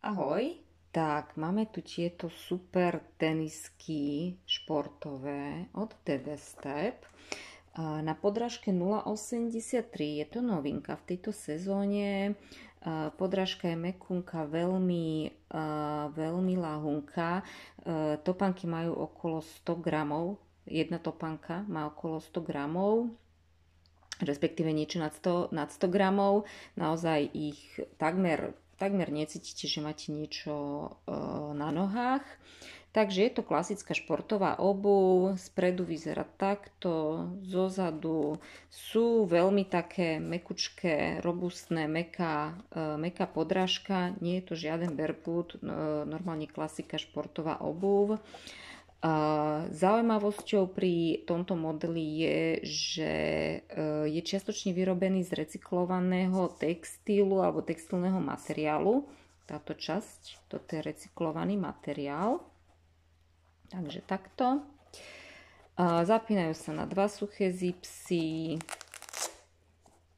Ahoj. Tak, máme tu tieto super tenisky športové od DD Step. Na podrážke 0,83 je to novinka v tejto sezóne. Podrážka je mekunka, veľmi ľahunká. Topánky majú okolo 100 gramov. Jedna topánka má okolo 100 gramov, respektíve niečo nad 100 gramov. Naozaj ich takmer necítite, že máte niečo na nohách. Takže je to klasická športová obuv, spredu vyzerá takto, zozadu sú veľmi také mekučké, robustné, meká podrážka, nie je to žiaden barefoot, normálne klasika športová obuv. Zaujímavosťou pri tomto modeli je, že je čiastočne vyrobený z recyklovaného textilu alebo textilného materiálu. Táto časť, toto je recyklovaný materiál. Takže takto. Zapínajú sa na dva suché zipsy.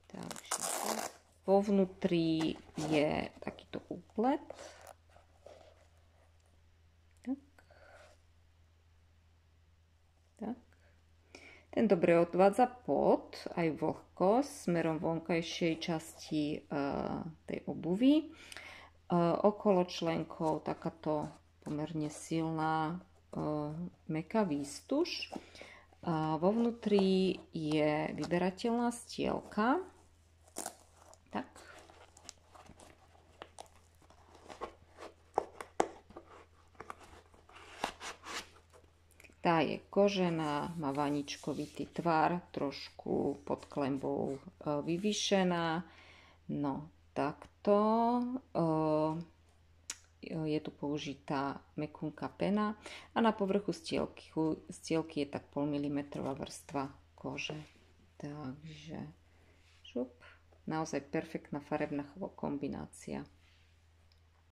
Takže vo vnútri je takýto úplet. Ten dobre odvádza pot aj vlhkosť smerom vonkajšej časti tej obuvy. Okolo členkov takáto pomerne silná mäkká výstuž. Vo vnútri je vyberateľná stielka. Tak. Tá je kožená, má vaničkovitý tvar, trošku pod klenbou vyvýšená. No, takto. Je tu použitá mekunká pena a na povrchu stielky je tak 0,5 mm vrstva kože. Takže šup, naozaj perfektná farebná kombinácia.